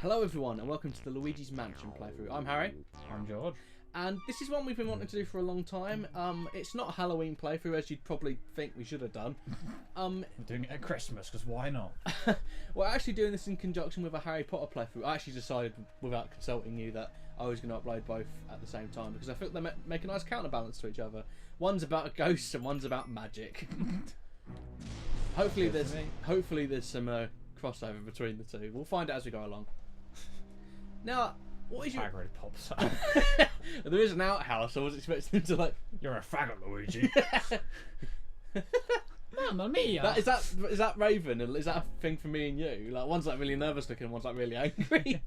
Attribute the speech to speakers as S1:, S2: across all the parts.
S1: Hello everyone and welcome to the Luigi's Mansion playthrough. I'm Harry.
S2: I'm George.
S1: And this is one we've been wanting to do for a long time. It's not a Halloween playthrough as you'd probably think we should have done.
S2: We're doing it at Christmas because why not?
S1: We're actually doing this in conjunction with a Harry Potter playthrough. I actually decided without consulting you that I was going to upload both at the same time because I think they make a nice counterbalance to each other. One's about ghosts and one's about magic. Hopefully there's some crossover between the two. We'll find out as we go along. Now, what is your...
S2: Fag really pops up.
S1: There is an outhouse, so I was expecting him to like...
S2: You're a faggot, Luigi. Mamma mia!
S1: Is that Raven? Is that a thing for me and you? Like, one's like really nervous looking and one's like really angry.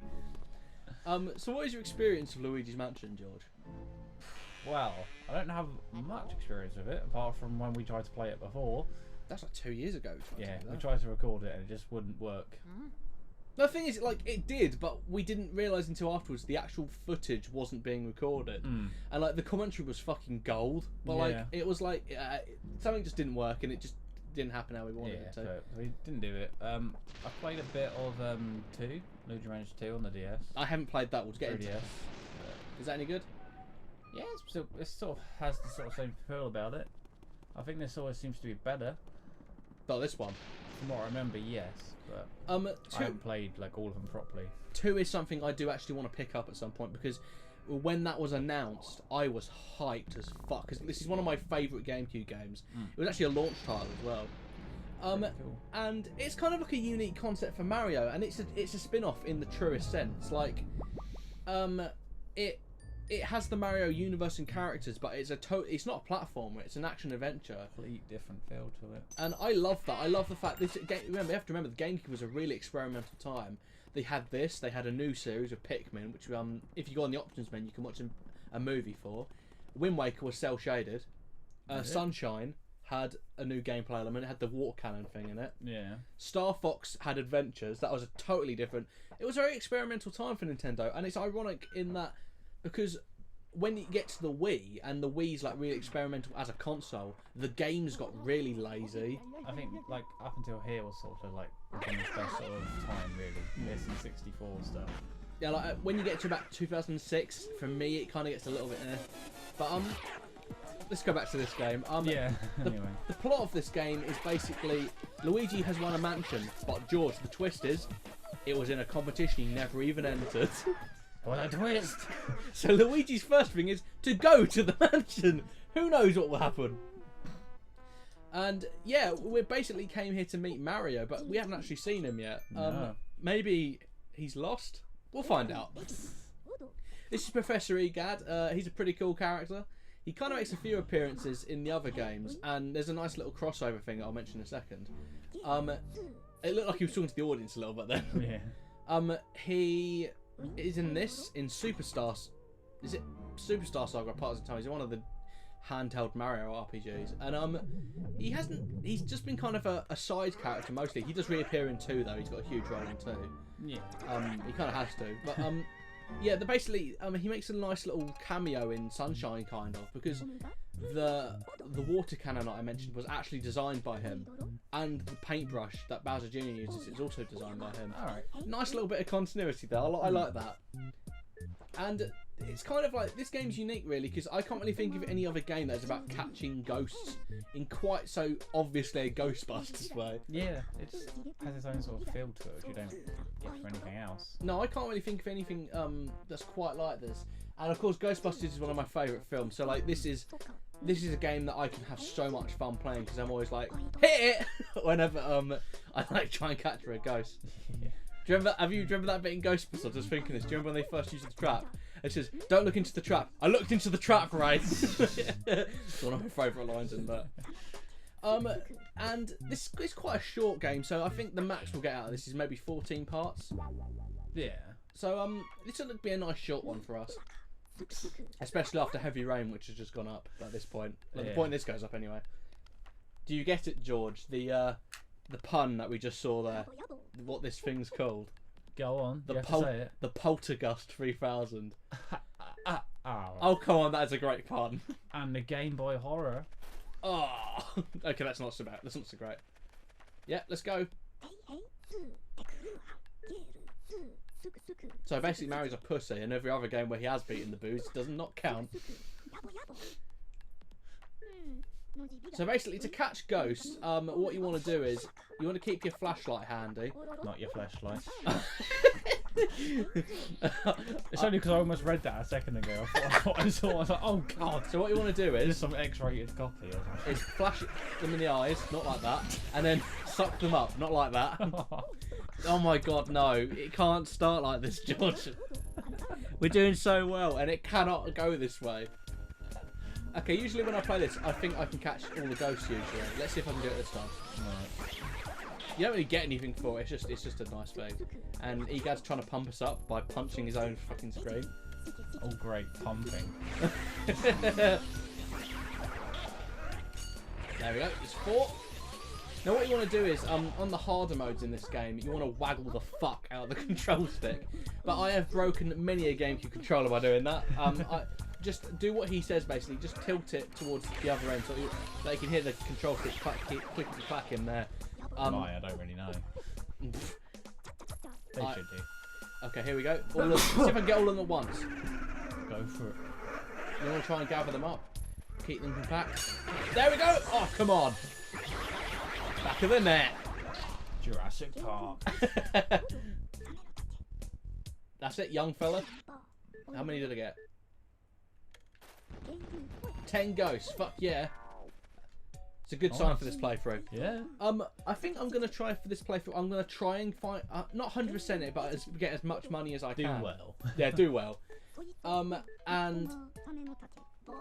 S1: So what is your experience of Luigi's Mansion, George?
S2: Well, I don't have much experience with it, apart from when we tried to play it before.
S1: That's like 2 years ago.
S2: We tried to record it and it just wouldn't work.
S1: The thing is, like, it did, but we didn't realise until afterwards the actual footage wasn't being recorded. And, like, the commentary was fucking gold. But, like, it was like, something just didn't work and it just didn't happen how we wanted it to.
S2: So we didn't do it. I played a bit of 2, Luigi Mansion 2 on the DS.
S1: I haven't played that. We'll get into it. Is that any good?
S2: Yeah, it sort of has the sort of same feel about it. I think this always seems to be better.
S1: Oh, this one.
S2: From what I remember, yes. But I haven't played like all of them properly. 2
S1: is something I do actually want to pick up at some point because when that was announced, I was hyped as fuck because this is one of my favourite GameCube games. It was actually a launch title as well.
S2: Cool.
S1: And it's kind of like a unique concept for Mario, and it's a spin-off in the truest sense. Like, it has the Mario universe and characters, but it's not a platformer. It's an action adventure.
S2: Complete different feel to it.
S1: And I love that. I love the fact this game. Remember, you have to remember the GameCube was a really experimental time. They had this. They had a new series of Pikmin, which if you go on the options menu, you can watch a movie for. Wind Waker was cel shaded. Sunshine had a new gameplay element. It had the water cannon thing in it.
S2: Yeah.
S1: Star Fox had adventures. That was a totally different. It was a very experimental time for Nintendo, and it's ironic in that. Because when you get to the Wii, and the Wii's like really experimental as a console, the games got really lazy.
S2: I think like up until here was sort of like Nintendo's best sort of time really. This and 64 stuff.
S1: Yeah, like when you get to about 2006, for me it kind of gets a little bit But let's go back to this game.
S2: Yeah. Anyway.
S1: The plot of this game is basically Luigi has won a mansion, but George, the twist is, it was in a competition he never even entered.
S2: What a twist!
S1: So Luigi's first thing is to go to the mansion. Who knows what will happen? And yeah, we basically came here to meet Mario, but we haven't actually seen him yet.
S2: No.
S1: Maybe he's lost? We'll find out. This is Professor Egad. He's a pretty cool character. He kind of makes a few appearances in the other games, and there's a nice little crossover thing that I'll mention in a second. It looked like he was talking to the audience a little bit then.
S2: Yeah.
S1: He is in this in Superstar. Is it Superstar Saga? Parts of the time, he's one of the handheld Mario RPGs, and he's just been kind of a side character mostly. He does reappear in 2 though. He's got a huge role in 2.
S2: Yeah.
S1: He kind of has to, but yeah. Basically, he makes a nice little cameo in Sunshine, kind of, because the water cannon that I mentioned was actually designed by him, and the paintbrush that Bowser Jr. uses is also designed by him.
S2: Alright.
S1: Nice little bit of continuity there. I like that. And it's kind of like, this game's unique really, because I can't really think of any other game that's about catching ghosts in quite so obviously a Ghostbusters way.
S2: Yeah, it just has its own sort of feel to it, which you don't get from anything else.
S1: No, I can't really think of anything that's quite like this. And of course, Ghostbusters is one of my favourite films, so like this is a game that I can have so much fun playing because I'm always like, hit it whenever I like try and capture a ghost.
S2: Yeah.
S1: Do you remember that bit in Ghostbusters? I was just thinking this. Do you remember when they first used the trap? It says, "Don't look into the trap." I looked into the trap, right? It's one of my favourite lines in that. And this is quite a short game, so I think the max we'll get out of this is maybe 14 parts.
S2: Yeah.
S1: So this will be a nice short one for us, especially after Heavy Rain, which has just gone up at this point. Like, the point this goes up anyway. Do you get it, George? The pun that we just saw there. What this thing's called?
S2: Go on.
S1: The
S2: you have to say it.
S1: The Poltergust 3000.
S2: Oh.
S1: Oh, come on, that is a great pun.
S2: And the Game Boy Horror.
S1: Oh, okay, that's not so bad. That's not so great. Yeah, let's go. So basically Mario's a pussy, and every other game where he has beaten the boos does not count. So basically, to catch ghosts, what you want to do is you want to keep your flashlight handy.
S2: Not your flashlight. It's only because I almost read that a second ago. I saw. I was like, oh god.
S1: So what you want to do
S2: Is
S1: is
S2: some X-rated copy or something?
S1: is flash them in the eyes, not like that, and then suck them up, not like that. Oh my god, no! It can't start like this, George. We're doing so well, and it cannot go this way. Okay, usually when I play this, I think I can catch all the ghosts usually. Let's see if I can do it this time.
S2: Right.
S1: You don't really get anything for it, it's just a nice thing. And Egad's trying to pump us up by punching his own fucking screen.
S2: Oh great, pumping.
S1: There we go, it's 4. Now what you want to do is, on the harder modes in this game, you want to waggle the fuck out of the control stick. But I have broken many a GameCube controller by doing that. Just do what he says basically, just tilt it towards the other end so you can hear the control stick click-clack-clack in there.
S2: I don't really know. They should do.
S1: Okay, here we go. See if I can get all of them at once.
S2: Go for it.
S1: You want to try and gather them up. Keep them compact. There we go! Oh, come on! Back of the net.
S2: Jurassic Park.
S1: That's it, young fella. How many did I get? 10 ghosts. Fuck yeah. It's a good sign for this playthrough.
S2: Yeah.
S1: I think I'm gonna try for this playthrough. I'm gonna try and find not 100% it, but get as much money as I can.
S2: Do well.
S1: Yeah, do well. And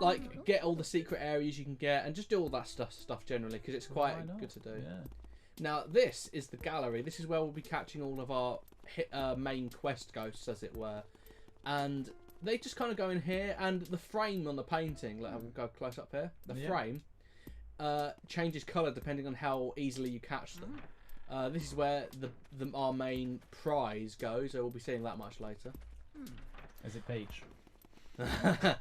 S1: like get all the secret areas you can get, and just do all that stuff generally because it's quite good to do.
S2: Yeah.
S1: Now this is the gallery. This is where we'll be catching all of our main quest ghosts, as it were, and they just kind of go in here. And the frame on the painting, let me go close up here. The frame changes colour depending on how easily you catch them. This is where our main prize goes. So we'll be seeing that much later.
S2: Is it Peach?
S1: No.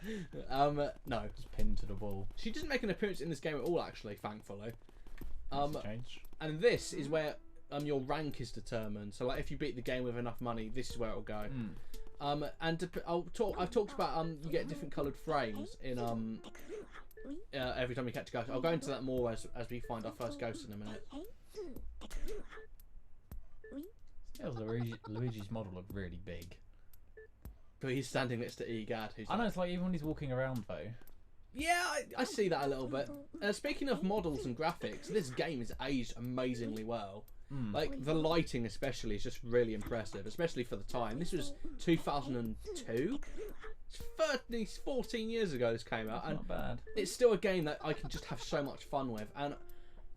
S2: Just pinned to the wall.
S1: She doesn't make an appearance in this game at all, actually, thankfully.
S2: Change.
S1: And this is where your rank is determined. So, like, if you beat the game with enough money, this is where it'll go. And I've talked about you get different coloured frames in every time you catch a ghost. I'll go into that more as we find our first ghost in a minute.
S2: Luigi's model looked really big.
S1: But he's standing next to Egad.
S2: I know, it's like even when he's walking around though.
S1: Yeah, I see that a little bit. Speaking of models and graphics, this game is aged amazingly well. Like, the lighting especially is just really impressive, especially for the time. This was 2002? It's 14 years ago this came out.
S2: That's not bad.
S1: It's still a game that I can just have so much fun with. And,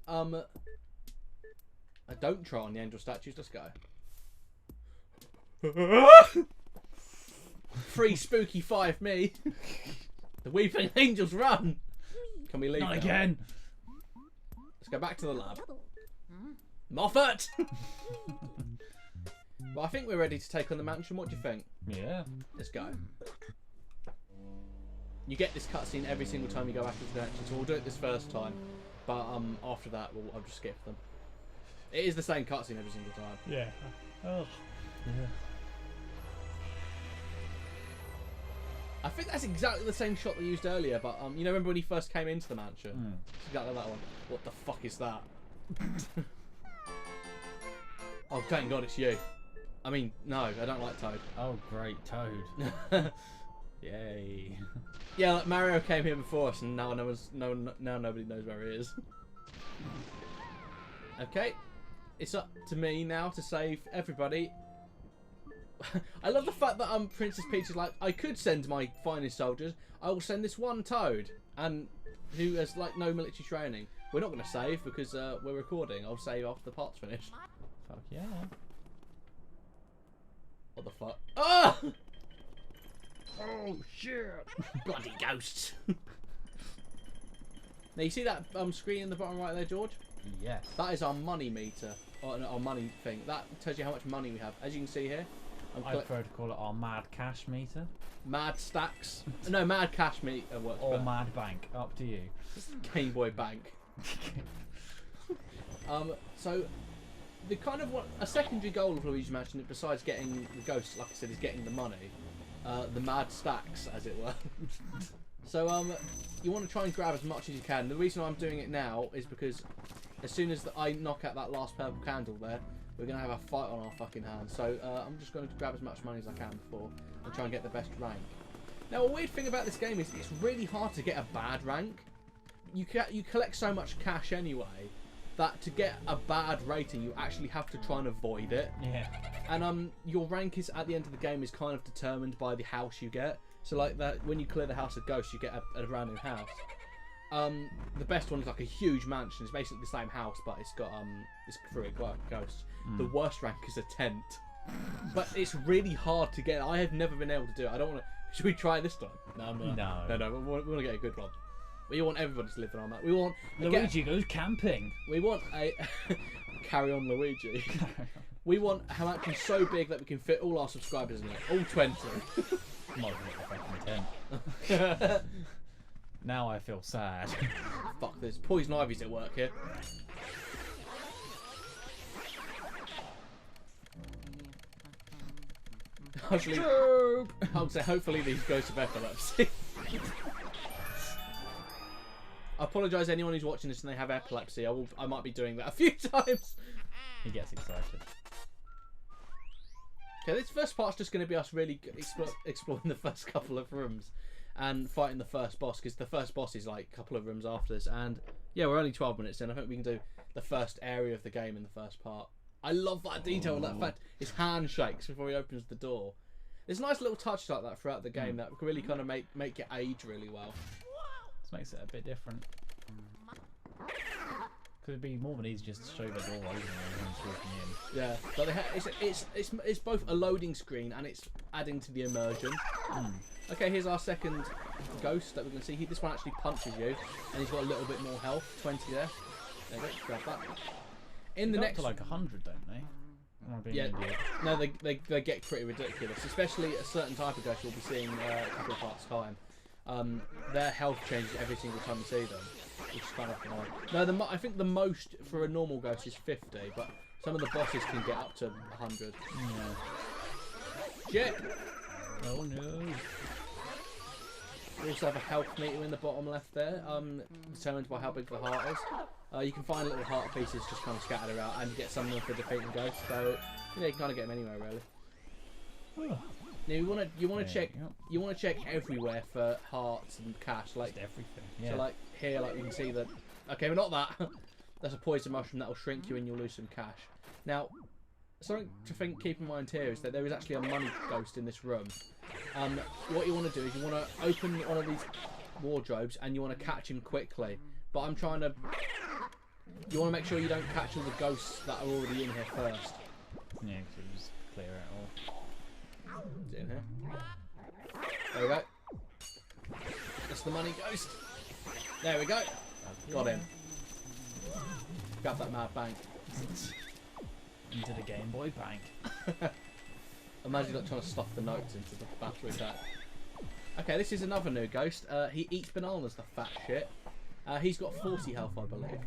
S1: I don't try on the angel statues, let's go. 3spooky5me. The weeping angels run. Can we leave?
S2: Not
S1: now?
S2: again.
S1: Let's go back to the lab. Moffat. Well, I think we're ready to take on the mansion. What do you think?
S2: Yeah.
S1: Let's go. You get this cutscene every single time you go back into the mansion, so we'll do it this first time. But after that, I'll just skip them. It is the same cutscene every single time.
S2: Yeah. Oh. Yeah.
S1: I think that's exactly the same shot they used earlier, but you know, remember when he first came into the mansion? It's exactly that one. What the fuck is that? Oh, thank God it's you. I mean, no, I don't like Toad.
S2: Oh, great, Toad. Yay.
S1: Yeah, like Mario came here before us, and now nobody knows where he is. Okay, it's up to me now to save everybody. I love the fact that Princess Peach is like, I could send my finest soldiers. I will send this one Toad, and who has like no military training. We're not going to save because we're recording. I'll save after the part's finished.
S2: Fuck yeah.
S1: What the fuck? Ah!
S2: Oh shit!
S1: Bloody ghosts! Now you see that screen in the bottom right there, George?
S2: Yes.
S1: That is our money meter, or our money thing. That tells you how much money we have. As you can see here,
S2: I prefer to call it our mad cash meter.
S1: Mad stacks. No, mad cash meter works.
S2: Or mad bank. Up to you.
S1: Game Boy Bank. So the kind of a secondary goal of Luigi Mansion, besides getting the ghosts, like I said, is getting the money, the mad stacks, as it were. So you want to try and grab as much as you can. The reason I'm doing it now is because as soon as I knock out that last purple candle there, we're going to have a fight on our fucking hands. So I'm just going to grab as much money as I can before and try and get the best rank. Now, a weird thing about this game is it's really hard to get a bad rank. You collect so much cash anyway that to get a bad rating, you actually have to try and avoid it.
S2: Yeah.
S1: And your rank is at the end of the game is kind of determined by the house you get. So like that, when you clear the house of ghosts, you get a brand new house. The best one is like a huge mansion. It's basically the same house, but it's got it's through a ghost. The worst rank is a tent, but it's really hard to get. I have never been able to do it. I don't want to. Should we try this time? No. We want to get a good one. We want everybody to live on that. We want
S2: Luigi goes camping.
S1: We want a carry on Luigi. We want a mansion so big that we can fit all our subscribers in it, all 20.
S2: Might be a fucking tent. Now I feel sad.
S1: Fuck this. Poison Ivy's at work here. Hopefully these ghosts of epilepsy. I apologise to anyone who's watching this and they have epilepsy. I might be doing that a few times.
S2: He gets excited.
S1: Okay, this first part's just going to be us really exploring the first couple of rooms and fighting the first boss, because the first boss is like a couple of rooms after this. And yeah, we're only 12 minutes in. I think we can do the first area of the game in the first part. I love that detail, that fact his hand shakes before he opens the door. There's nice little touches like that throughout the game that really kind of make it age really well.
S2: This makes it a bit different. Could it be more than easy just to show the door open and walking in?
S1: Yeah, but it's both a loading screen and it's adding to the immersion. Okay, here's our second ghost that we're going to see. This one actually punches you, and he's got a little bit more health. 20 there. There you go. Grab that. In the next,
S2: to like 100, don't they?
S1: Yeah, no, they get pretty ridiculous, especially a certain type of ghost you'll be seeing a couple of parts time. Their health changes every single time you see them, which is kind of annoying. No, I think the most for a normal ghost is 50, but some of the bosses can get up to 100. Yeah. Shit!
S2: Oh no.
S1: We also have a health meter in the bottom left there, determined by how big the heart is. You can find little heart pieces just kind of scattered around, and you get some of them for defeating ghosts. So you can kind of get them anywhere really. Now you want to check everywhere for hearts and cash, like
S2: just everything. Yeah.
S1: So like here, like you can see that. Okay, but not that. That's a poison mushroom that will shrink you and you'll lose some cash. Now, something to keep in mind here is that there is actually a money ghost in this room. What you want to do is you want to open one of these wardrobes and you want to catch him quickly. But I'm trying to. You want to make sure you don't catch all the ghosts that are already in here first.
S2: Yeah, because it just clear it all.
S1: Is it in here? There we go. That's the money ghost. There we go. Got him. Grab that mad bank.
S2: Into the Game Boy bank.
S1: Imagine not trying to stuff the notes into the battery pack. Okay, this is another new ghost. He eats bananas, the fat shit. He's got 40 health, I believe.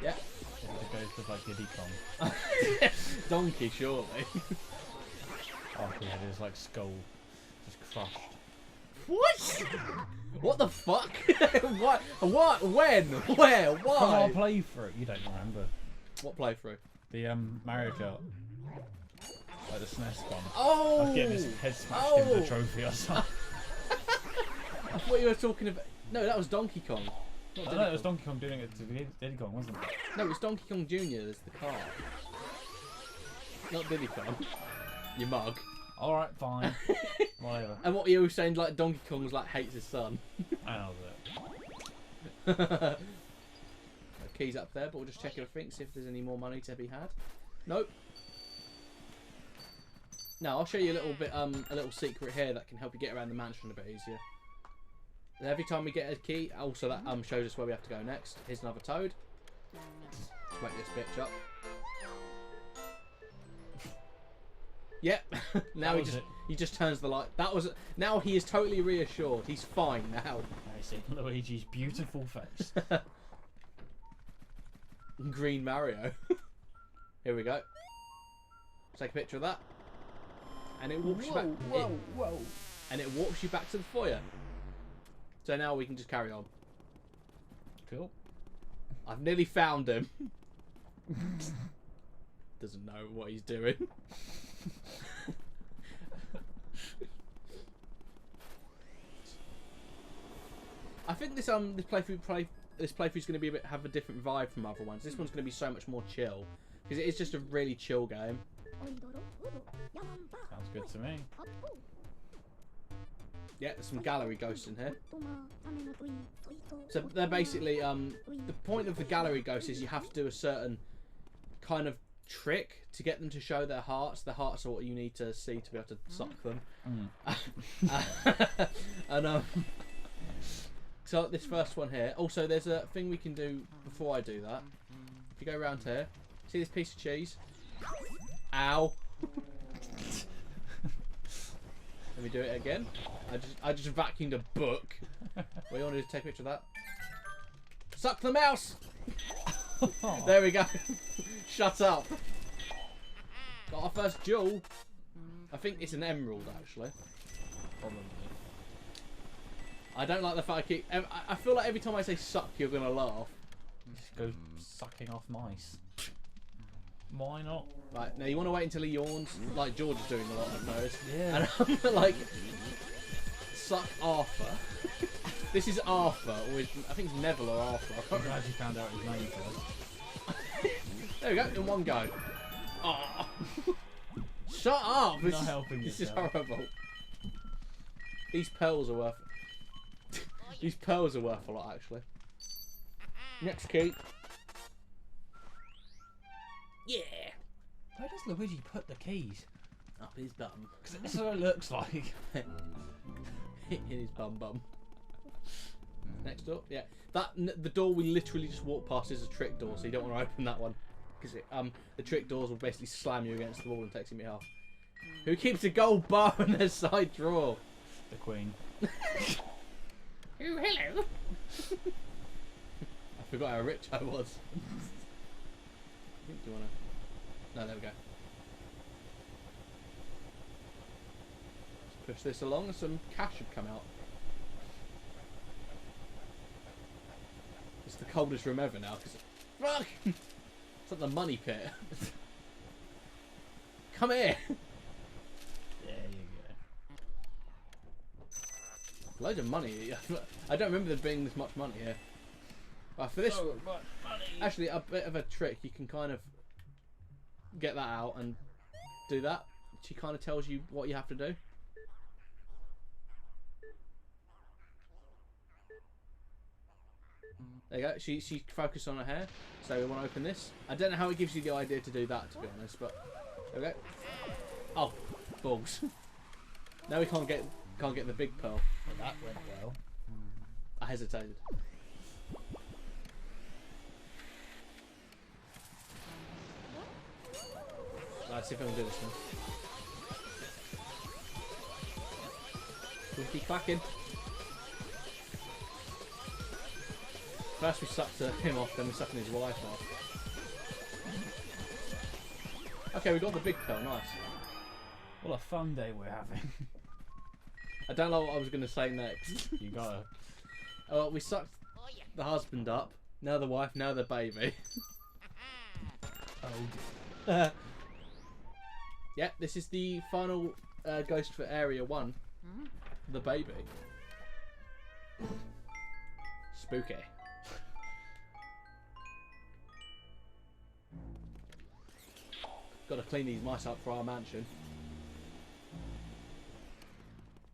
S1: Yeah.
S2: The ghost of like Diddy Kong.
S1: Donkey, surely.
S2: Oh yeah, there's like skull just crushed.
S1: What? What the fuck? What? What? When? Where? Why?
S2: From our playthrough. You don't remember.
S1: What playthrough?
S2: The Mario Kart. Like the SNES one.
S1: Oh!
S2: I was getting his head smashed into the trophy or something.
S1: I thought you were talking about... No, that was Donkey Kong.
S2: No, it was Donkey Kong doing it to Diddy Kong, wasn't it?
S1: No, it was Donkey Kong Jr. as the car. Not Diddy Kong. You mug.
S2: Alright, fine. Whatever.
S1: And what you were saying, like, Donkey Kong's like hates his son.
S2: I know that.
S1: Keys up there, but we'll just check everything, see if there's any more money to be had. Nope. Now, I'll show you a little bit, a little secret here that can help you get around the mansion a bit easier. Every time we get a key, also that shows us where we have to go next. Here's another toad. Let's wake this bitch up. Yep. Now he just turns the light. Now he is totally reassured. He's fine now.
S2: I see Luigi's beautiful face.
S1: Green Mario. Here we go. Take a picture of that. And it walks you back.
S2: Whoa.
S1: And it walks you back to the foyer. So now we can just carry on.
S2: Cool.
S1: I've nearly found him. Doesn't know what he's doing. I think this playthrough's going to be have a different vibe from other ones. This one's going to be so much more chill because it is just a really chill game.
S2: Sounds good to me.
S1: Yeah, there's some gallery ghosts in here. So they're basically the point of the gallery ghosts is you have to do a certain kind of trick to get them to show their hearts. Their hearts are what you need to see to be able to suck them. And so this first one here. Also, there's a thing we can do before I do that. If you go around here, see this piece of cheese? Ow! Let me do it again. I just vacuumed a book. What do you want to do? Take a picture of that? Suck the mouse! There we go. Shut up. Got our first jewel. I think it's an emerald actually.
S2: Probably.
S1: I don't like the fact I feel like every time I say suck, you're gonna laugh.
S2: Just go sucking off mice. Why not?
S1: Right, now you want to wait until he yawns, like George is doing a lot, I've noticed.
S2: Yeah.
S1: And I'm like, suck Arthur. This is Arthur, or I think it's Neville or Arthur.
S2: I'm glad you found out his name first.
S1: There we go, in one go. Oh. Shut up!
S2: You're not helping
S1: This
S2: yourself.
S1: is horrible. These pearls are worth... These pearls are worth a lot, actually. Next key. Yeah!
S2: Where does Luigi put the keys?
S1: Up his bum.
S2: Because that's what it looks like.
S1: In his bum. Next door, yeah. The door we literally just walked past is a trick door, so you don't want to open that one. Because the trick doors will basically slam you against the wall and take me off. Who keeps a gold bar in their side drawer?
S2: The Queen.
S1: Oh, hello. I forgot how rich I was. Do you want to... No, there we go. Let's push this along and some cash should come out. It's the coldest room ever now because... Fuck! It's like the money pit. Come here!
S2: There you go.
S1: Loads of money. I don't remember there being this much money here. But for this...
S2: So much money.
S1: Actually, a bit of a trick. You can kind of get that out and do that. She kind of tells you what you have to do. There you go. She focused on her hair. So we want to open this. I don't know how it gives you the idea to do that, to be honest, but there we go. Oh, balls. Now we can't get the big pearl.
S2: Well, that went well.
S1: I hesitated. Let's see if I can do this one. We'll keep clacking. First we sucked him off, then we're sucking his wife off. Okay, we got the big pearl, nice.
S2: What a fun day we're having.
S1: I don't know what I was going to say next.
S2: You gotta.
S1: Oh, we sucked the husband up, now the wife, now the baby.
S2: Oh.
S1: Yeah, this is the final ghost for Area 1. The baby. Spooky. Got to clean these mice up for our mansion.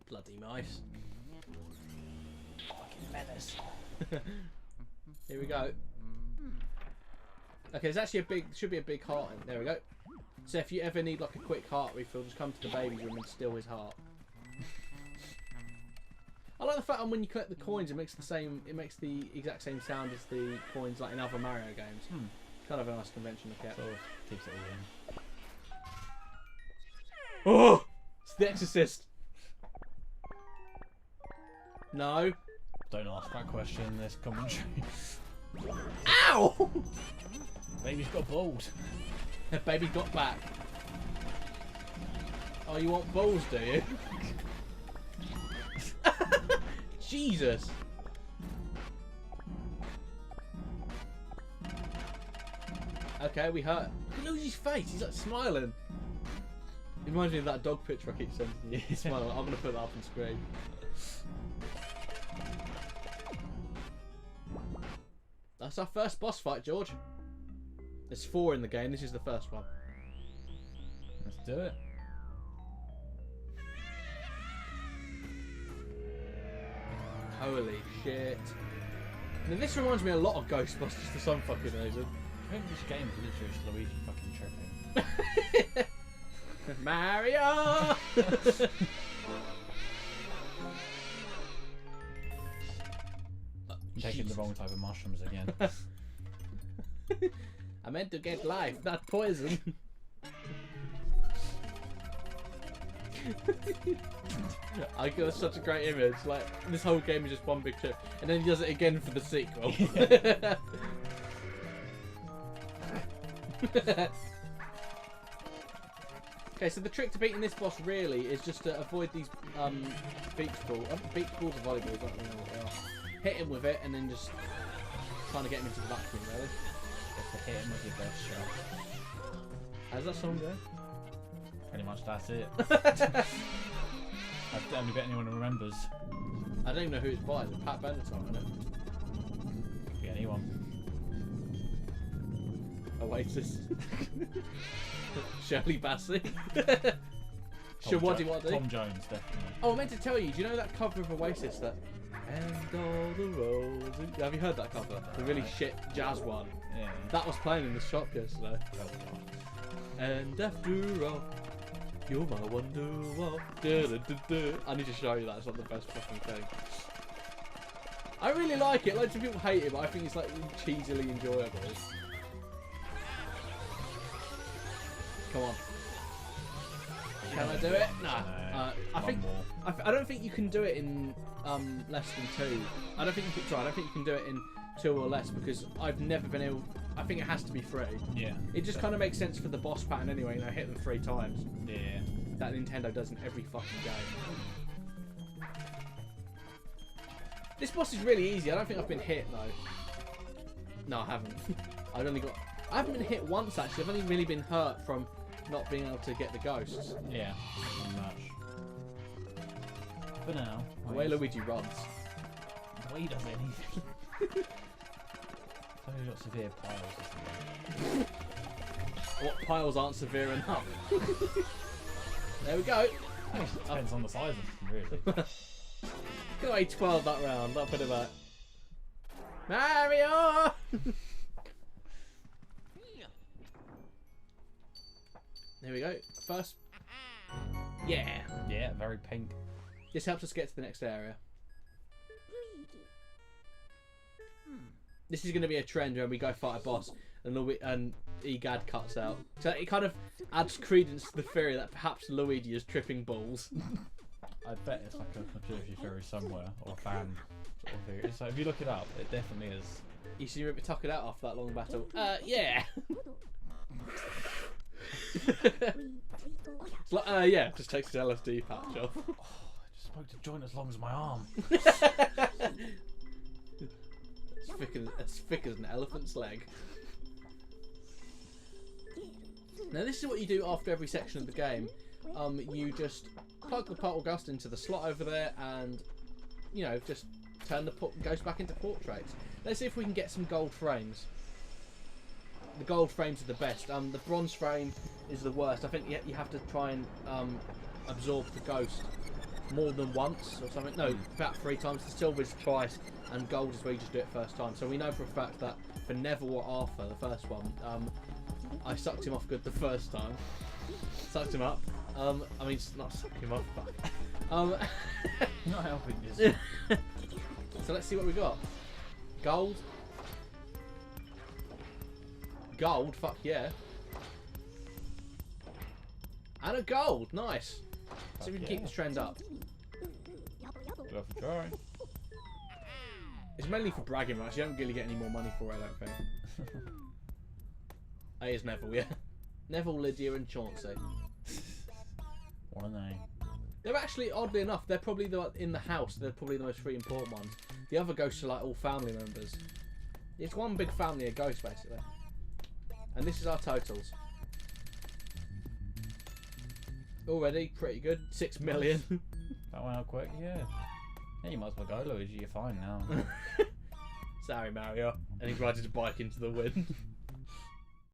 S1: Bloody mice.
S2: Fucking feathers.
S1: Here we go. Okay, there's actually should be a big heart in. There we go. So if you ever need like a quick heart refill, just come to the baby's room and steal his heart. I like the fact that when you collect the coins, it makes the exact same sound as the coins like in other Mario games. Kind of a nice convention to get.
S2: Sort of keeps it all in.
S1: Oh! It's the Exorcist. No.
S2: Don't ask that question in this commentary.
S1: Ow!
S2: Baby's got balls.
S1: Baby got back. Oh, you want balls, do you? Jesus. Okay, we hurt. Look at Luigi's face. He's like smiling. It reminds me of that dog picture I keep sending you. He's smiling. I'm gonna put that up on screen. That's our first boss fight, George. There's 4 in the game. This is the first one.
S2: Let's do it.
S1: Holy shit. Now this reminds me a lot of Ghostbusters for some fucking reason.
S2: I think this game is literally just Luigi fucking tripping.
S1: Mario!
S2: Taking the wrong type of mushrooms again.
S1: I meant to get life, not poison. I got such a great image. Like this whole game is just one big trip, and then he does it again for the sequel. Okay, so the trick to beating this boss really is just to avoid these beach balls. Beach balls are volleyballs, I don't know what they are. Hit him with it, and then just trying to get him into the vacuum. Really.
S2: Just to hit him with your best shot.
S1: How's that song go?
S2: Pretty much that's it. That's the only bit anyone remembers.
S1: I don't even know who it's by. It's Pat Benatar, isn't it?
S2: Could be anyone.
S1: Oasis. Shirley Bassey. Shawadi Waddy.
S2: Tom Jones, definitely.
S1: Oh, I meant to tell you, do you know that cover of Oasis that... And all the roads... Have you heard that cover? The really shit jazz one.
S2: Yeah.
S1: That was playing in the shop yesterday. And after all, you're my wonderwall. I need to show you that. It's not the best fucking thing. I really like it. Loads of people hate it, but I think it's like cheesily enjoyable. Come on. Can I do it? Nah. I don't think you can do it in less than 2. I don't think you can try. I don't think you can do it in 2 or less because I've never been able. I think it has to be 3.
S2: Yeah.
S1: It just kind of makes sense for the boss pattern anyway. You know, hit them 3 times.
S2: Yeah.
S1: That Nintendo does in every fucking game. This boss is really easy. I don't think I've been hit though. No, I haven't. I haven't been hit once actually. I've only really been hurt from not being able to get the ghosts.
S2: Yeah. Pretty much. For now.
S1: The way Luigi runs.
S2: The way he does anything. So he's got severe piles, isn't he?
S1: What piles aren't severe enough? There we go.
S2: Depends on the size of them, really.
S1: Got a 12 that round. I'll put it back. Mario! There we go. First. Yeah.
S2: Yeah, very pink.
S1: This helps us get to the next area. This is going to be a trend when we go fight a boss and Egad cuts out. So it kind of adds credence to the theory that perhaps Luigi is tripping balls.
S2: I bet it's like a conspiracy theory somewhere, or a fan sort of theory. So if you look it up, it definitely is.
S1: You see Ripper tuck it out after that long battle? Yeah. It's like, yeah, just takes his LSD patch off.
S2: Oh, I just smoked a joint as long as my arm.
S1: As thick as an elephant's leg. Now this is what you do after every section of the game. You just plug the portal ghost into the slot over there and, you know, just turn the ghost back into portraits. Let's see if we can get some gold frames. The gold frames are the best. The bronze frame is the worst. I think you have to try and absorb the ghost more than once or something. No, about 3 times. The silver is twice, and gold is where you just do it first time. So we know for a fact that for Neville or Arthur, the first one, I sucked him off good the first time. Sucked him up. I mean, not sucked him up, but...
S2: Not helping this.
S1: So let's see what we got. Gold. Gold, fuck yeah. And a gold, nice. Let's see if we can keep this trend up.
S2: Worth a try.
S1: It's mainly for bragging rights. You don't really get any more money for it, I don't think. It is Neville, yeah. Neville, Lydia, and Chauncey.
S2: What a name.
S1: They're actually, oddly enough, they're probably in the house. They're probably the most 3 important ones. The other ghosts are like all family members. It's one big family of ghosts, basically. And this is our totals. Already pretty good. 6 million.
S2: That went out quick, yeah. Yeah, you might as well go, Luigi. You're fine now.
S1: Sorry, Mario. And he's riding his bike into the wind.